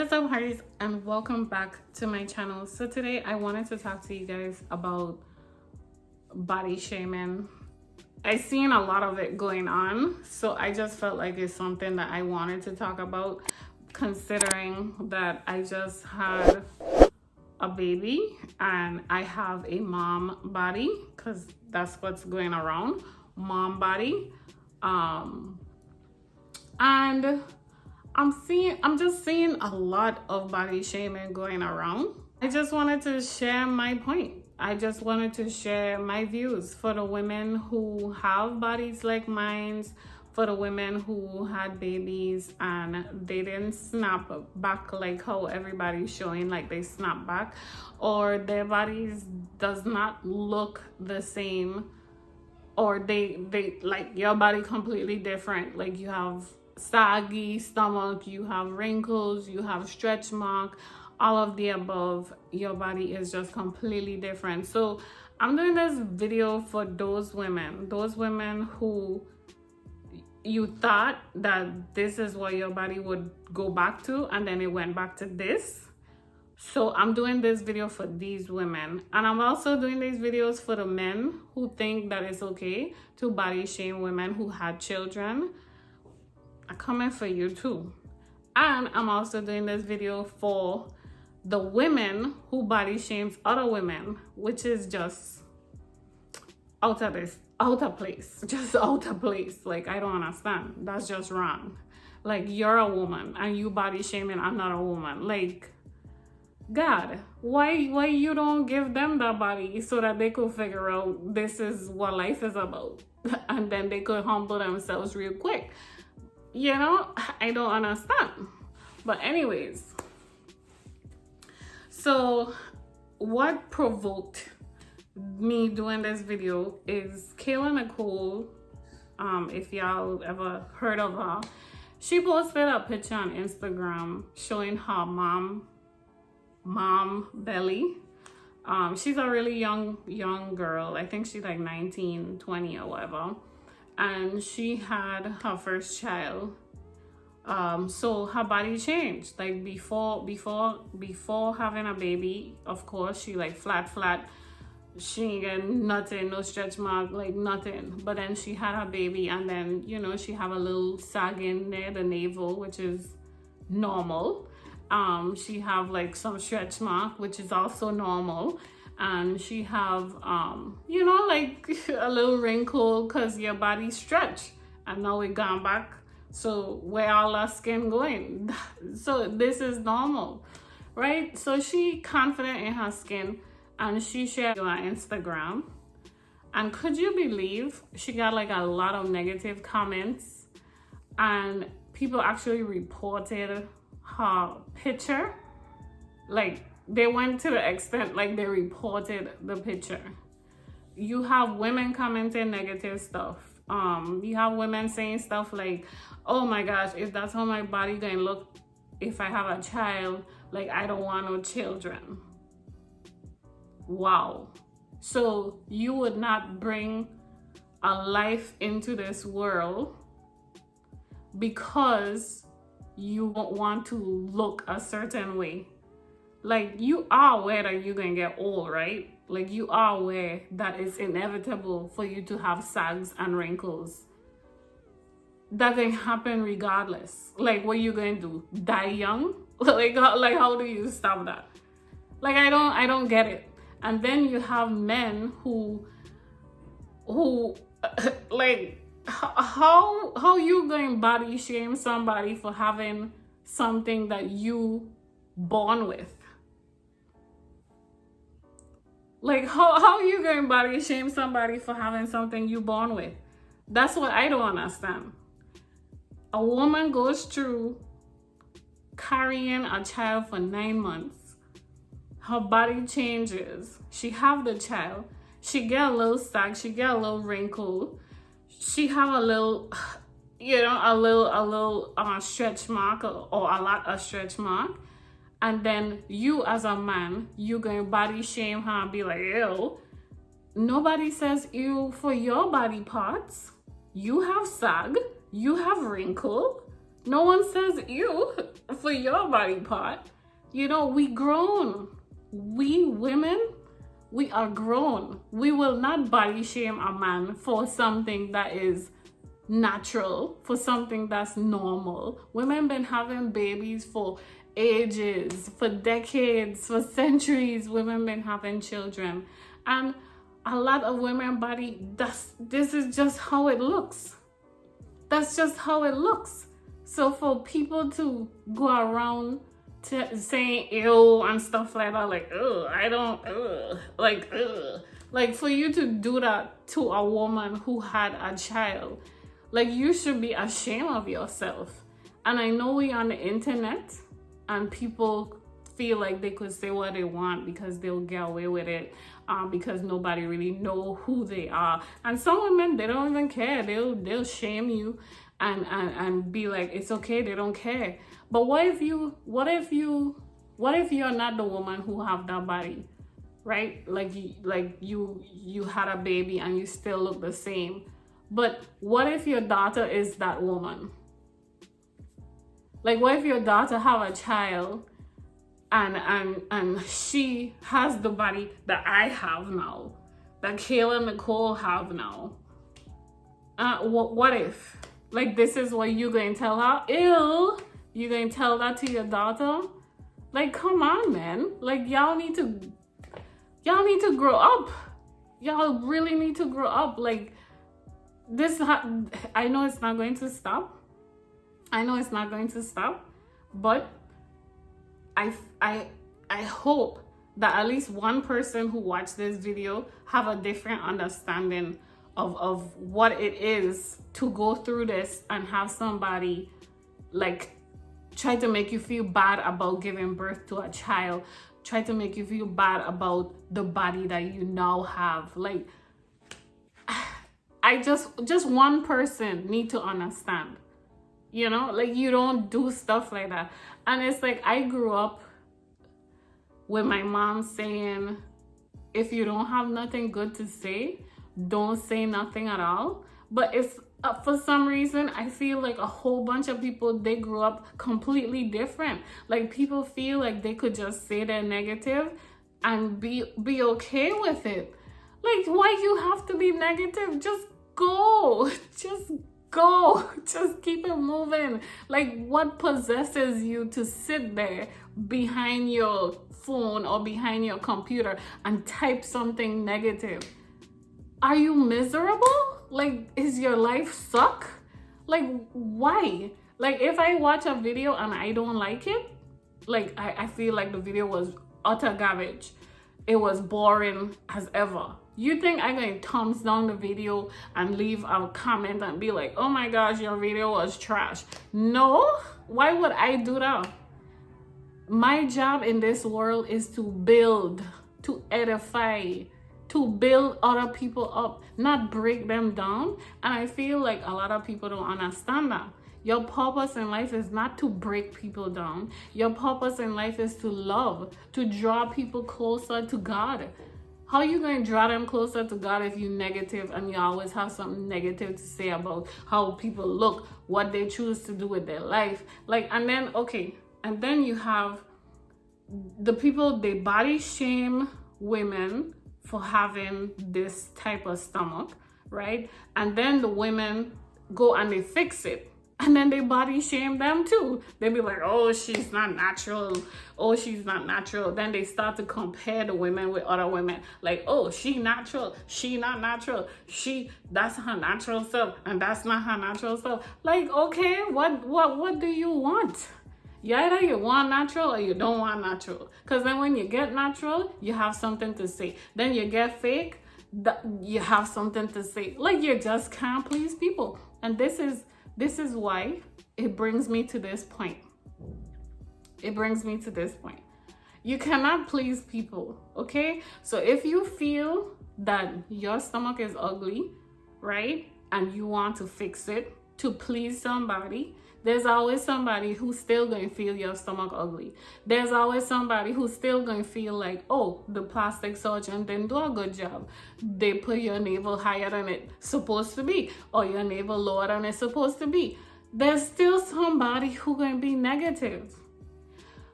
What's up, hearties, and welcome back to my channel. So today I wanted to talk to you guys about body shaming. I've seen a lot of it going on, so I just felt like it's something that I wanted to talk about, considering that I just had a baby and I have a mom body, because that's what's going around, mom body. And I'm just seeing a lot of body shaming going around. I just wanted to share my point. I just wanted to share my views for the women who have bodies like mine, for the women who had babies and they didn't snap back like how everybody's showing like they snap back, or their bodies does not look the same, or they like your body completely different. Like you have saggy stomach, you have wrinkles, you have stretch mark, all of the above. Your body is just completely different. So I'm doing this video for those women who you thought that this is what your body would go back to, and then it went back to this. So I'm doing this video for these women, and I'm also doing these videos for the men who think that it's okay to body shame women who had children. I'm coming for you too. And I'm also doing this video for the women who body shames other women, which is just out of place. Like, I don't understand. That's just wrong. Like, you're a woman and you body shaming another woman. Like, God, why you don't give them that body so that they could figure out this is what life is about, and then they could humble themselves real quick. You know, I don't understand. But anyways, so what provoked me doing this video is Kayla Nicole. If y'all ever heard of her, she posted a picture on Instagram showing her mom belly. She's a really young girl. I think she's like 19, 20 or whatever. And she had her first child. So her body changed. Like before having a baby, of course, she like flat. She ain't get nothing, no stretch mark, like nothing. But then she had her baby, and then, you know, she have a little sagging near the navel, which is normal. She have like some stretch mark, which is also normal. And she have you know, like a little wrinkle because your body stretch, and now it gone back. So where all our skin going? So this is normal, right? So she confident in her skin, and she shared on Instagram, and could you believe she got like a lot of negative comments, and people actually reported her picture. Like, they went to the extent like they reported the picture. You have women commenting negative stuff. You have women saying stuff like, oh my gosh, if that's how my body gonna look if I have a child, like I don't want no children. Wow. So you would not bring a life into this world because you don't want to look a certain way. Like, you are aware that you're gonna get old, right? Like, you are aware that it's inevitable for you to have sags and wrinkles. That can happen regardless. Like, what are you going to do? Die young? like how do you stop that? Like, I don't get it. And then you have men who like, how you going to body shame somebody for having something that you born with? Like, how you going to body shame somebody for having something you born with? That's what I don't understand. A woman goes through carrying a child for 9 months. Her body changes. She have the child. She get a little sag. She get a little wrinkle. She have a little, you know, a little stretch mark, or a lot of stretch mark. And then you as a man, you gonna body shame her and be like, ew. Nobody says ew for your body parts. You have sag, you have wrinkle. No one says ew for your body part. You know, we grown. We women, we are grown. We will not body shame a man for something that is natural, for something that's normal. Women been having babies for ages, for decades, for centuries. Women been having children, and a lot of women body, this is just how it looks. That's just how it looks. So for people to go around saying ew and stuff like that, like, ugh, I don't, ugh, like, ugh. Like, for you to do that to a woman who had a child, like, you should be ashamed of yourself. And I know we're on the internet and people feel like they could say what they want because they'll get away with it, because nobody really know who they are. And some women, they don't even care. They'll shame you and be like, it's okay, they don't care. But what if you're not the woman who have that body, right? Like you had a baby and you still look the same. But what if your daughter is that woman? Like, what if your daughter have a child and she has the body that I have now, that Kayla and Nicole have now? What if? Like, this is what you're going to tell her? Ew! You're going to tell that to your daughter? Like, come on, man. Like, y'all need to grow up. Y'all really need to grow up. Like, this, I know it's not going to stop. But I hope that at least one person who watched this video have a different understanding of what it is to go through this and have somebody like try to make you feel bad about giving birth to a child, try to make you feel bad about the body that you now have. Like, I just one person need to understand, you know, like, you don't do stuff like that. And it's like, I grew up with my mom saying, if you don't have nothing good to say, don't say nothing at all. But it's for some reason, I feel like a whole bunch of people, they grew up completely different. Like, people feel like they could just say they're negative and be okay with it. Like, why you have to be negative? Just go. Just go. Just keep it moving. Like, what possesses you to sit there behind your phone or behind your computer and type something negative? Are you miserable? Like, is your life suck? Like, why? Like, if I watch a video and I don't like it, like, I feel like the video was utter garbage. It was boring as ever. You think I'm going to thumbs down the video and leave a comment and be like, oh my gosh, your video was trash? No. Why would I do that? My job in this world is to build, to edify, to build other people up, not break them down. And I feel like a lot of people don't understand that. Your purpose in life is not to break people down. Your purpose in life is to love, to draw people closer to God. How are you going to draw them closer to God if you're negative and you always have something negative to say about how people look, what they choose to do with their life? Like, and then, okay, and then you have the people, they body shame women for having this type of stomach, right? And then the women go and they fix it. And then they body shame them too. They be like, oh, she's not natural. Oh, she's not natural. Then they start to compare the women with other women. Like, oh, she natural. She not natural. That's her natural self. And that's not her natural self. Like, okay, what do you want? Either you want natural or you don't want natural. Because then when you get natural, you have something to say. Then you get fake, you have something to say. Like, you just can't please people. And this is why it brings me to this point. You cannot please people, okay? So if you feel that your stomach is ugly, right? And you want to fix it to please somebody, there's always somebody who's still going to feel your stomach ugly. There's always somebody who's still going to feel like, oh, the plastic surgeon didn't do a good job. They put your navel higher than it's supposed to be, or your navel lower than it's supposed to be. there's still somebody who gonna be negative.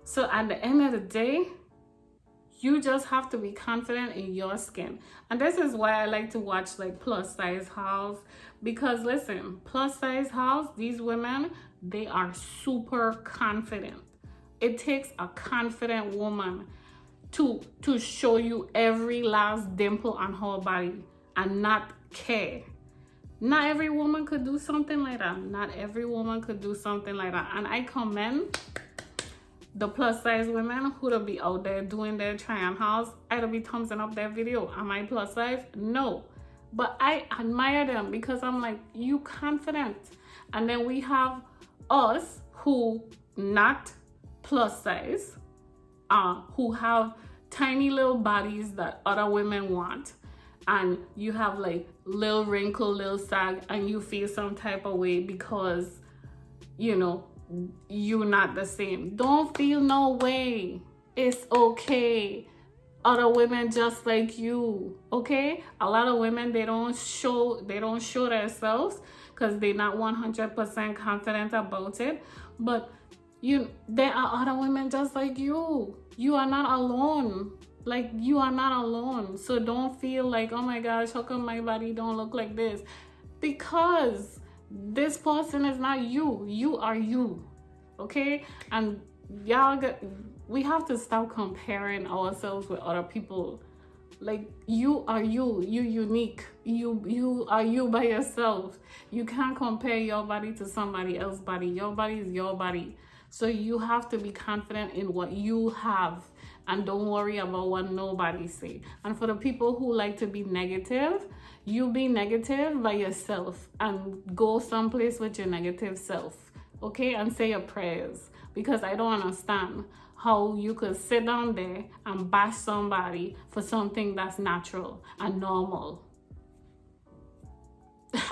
So at the end of the day, you just have to be confident in your skin. And this is why I like to watch like plus size hauls, because listen, plus size hauls, these women, they are super confident. It takes a confident woman to show you every last dimple on her body and not care. Not every woman could do something like that. Not every woman could do something like that. And I commend the plus size women who'll be out there doing their try on hauls. I'll be thumbsing up their video. Am I plus size? No. But I admire them because I'm like, you confident. And then we have us who not plus size, who have tiny little bodies that other women want. And you have like little wrinkle, little sag, and you feel some type of way because, you know, you're not the same. Don't feel no way. It's okay. Other women just like you, okay? A lot of women, they don't show themselves because they're not 100% confident about it. But there are other women just like you. You are not alone. Like, you are not alone. So don't feel like, oh my gosh, how come my body don't look like this? Because this person is not you. You are you, okay? And we have to stop comparing ourselves with other people. Like, you are you. You unique. You are you by yourself. You can't compare your body to somebody else's body. Your body is your body. So you have to be confident in what you have. And don't worry about what nobody say. And for the people who like to be negative, you be negative by yourself and go someplace with your negative self, okay? And say your prayers, because I don't understand how you could sit down there and bash somebody for something that's natural and normal.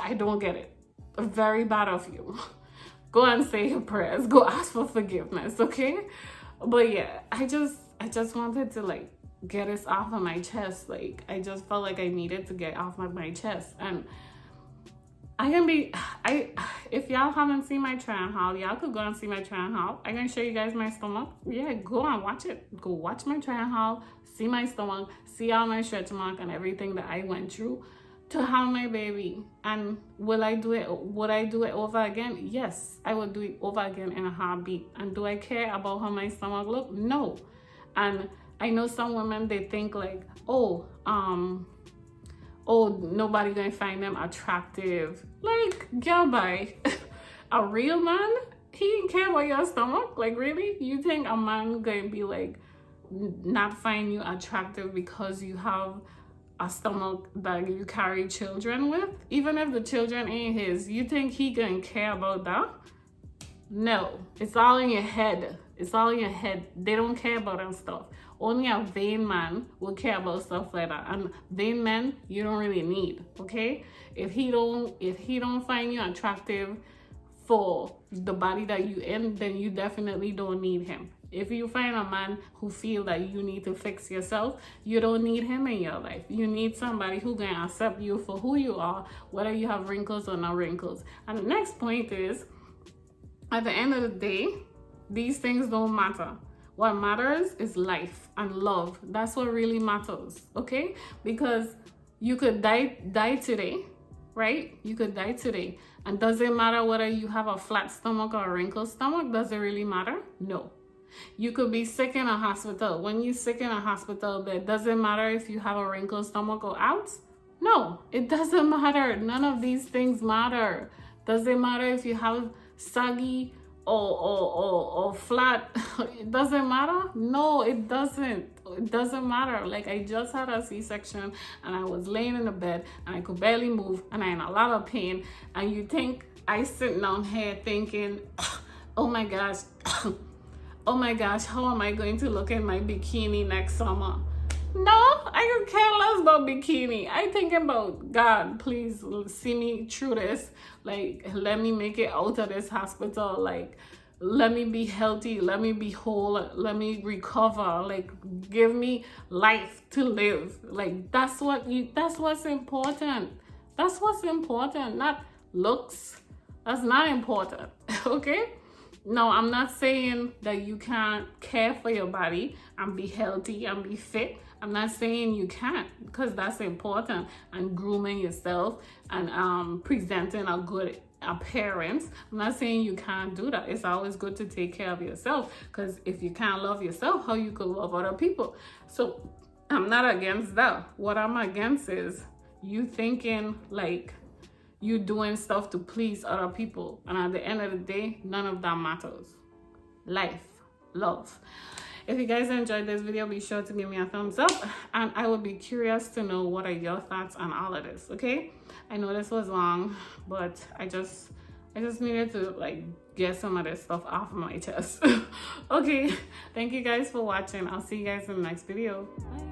I don't get it. Very bad of you. Go and say your prayers. Go ask for forgiveness, okay? But yeah, I just wanted to like get this off of my chest. Like, I just felt like I needed to get off my chest. And if y'all haven't seen my try-on haul, y'all could go and see my try-on haul. I'm gonna show you guys my stomach. Yeah, go and watch it. Go watch my try-on haul, see my stomach, see all my stretch mark and everything that I went through to have my baby. And would I do it over again? Yes, I would do it over again in a heartbeat. And do I care about how my stomach look? No. And I know some women, they think like, oh, nobody gonna find them attractive. Like, girl, bye. A real man, he didn't care about your stomach. Like, really? You think a man gonna be like, not find you attractive because you have a stomach that you carry children with? Even if the children ain't his, you think he gonna care about that? No, it's all in your head. It's all in your head. They don't care about that stuff. Only a vain man will care about stuff like that. And vain men, you don't really need, okay? If he don't find you attractive for the body that you in, then you definitely don't need him. If you find a man who feel that you need to fix yourself, you don't need him in your life. You need somebody who can accept you for who you are, whether you have wrinkles or not wrinkles. And the next point is, at the end of the day, these things don't matter. What matters is life and love. That's what really matters, okay? Because you could die today, right? You could die today. And does it matter whether you have a flat stomach or a wrinkled stomach? Does it really matter? No. You could be sick in a hospital. When you're sick in a hospital bed, does it matter if you have a wrinkled stomach or out? No, it doesn't matter. None of these things matter. Does it matter if you have saggy or flat? It doesn't matter. No, it doesn't. It doesn't matter. Like, I just had a C-section and I was laying in the bed and I could barely move and I'm in a lot of pain. And you think I sitting down here thinking, oh my gosh, oh my gosh, how am I going to look in my bikini next summer? No, I don't care less about bikini. I think about, God, please see me through this. Like, let me make it out of this hospital. Like, let me be healthy. Let me be whole. Let me recover. Like, give me life to live. Like, that's what's important. That's what's important, not looks. That's not important. Okay? No, I'm not saying that you can't care for your body and be healthy and be fit. I'm not saying you can't, because that's important, and grooming yourself and presenting a good appearance. I'm not saying you can't do that. It's always good to take care of yourself, because if you can't love yourself, how you could love other people? So I'm not against that. What I'm against is you thinking like you doing stuff to please other people, and at the end of the day, none of that matters. Life, love. If you guys enjoyed this video, be sure to give me a thumbs up, and I would be curious to know what are your thoughts on all of this. Okay, I know this was long, but I just needed to like get some of this stuff off of my chest. Okay, thank you guys for watching. I'll see you guys in the next video. Bye.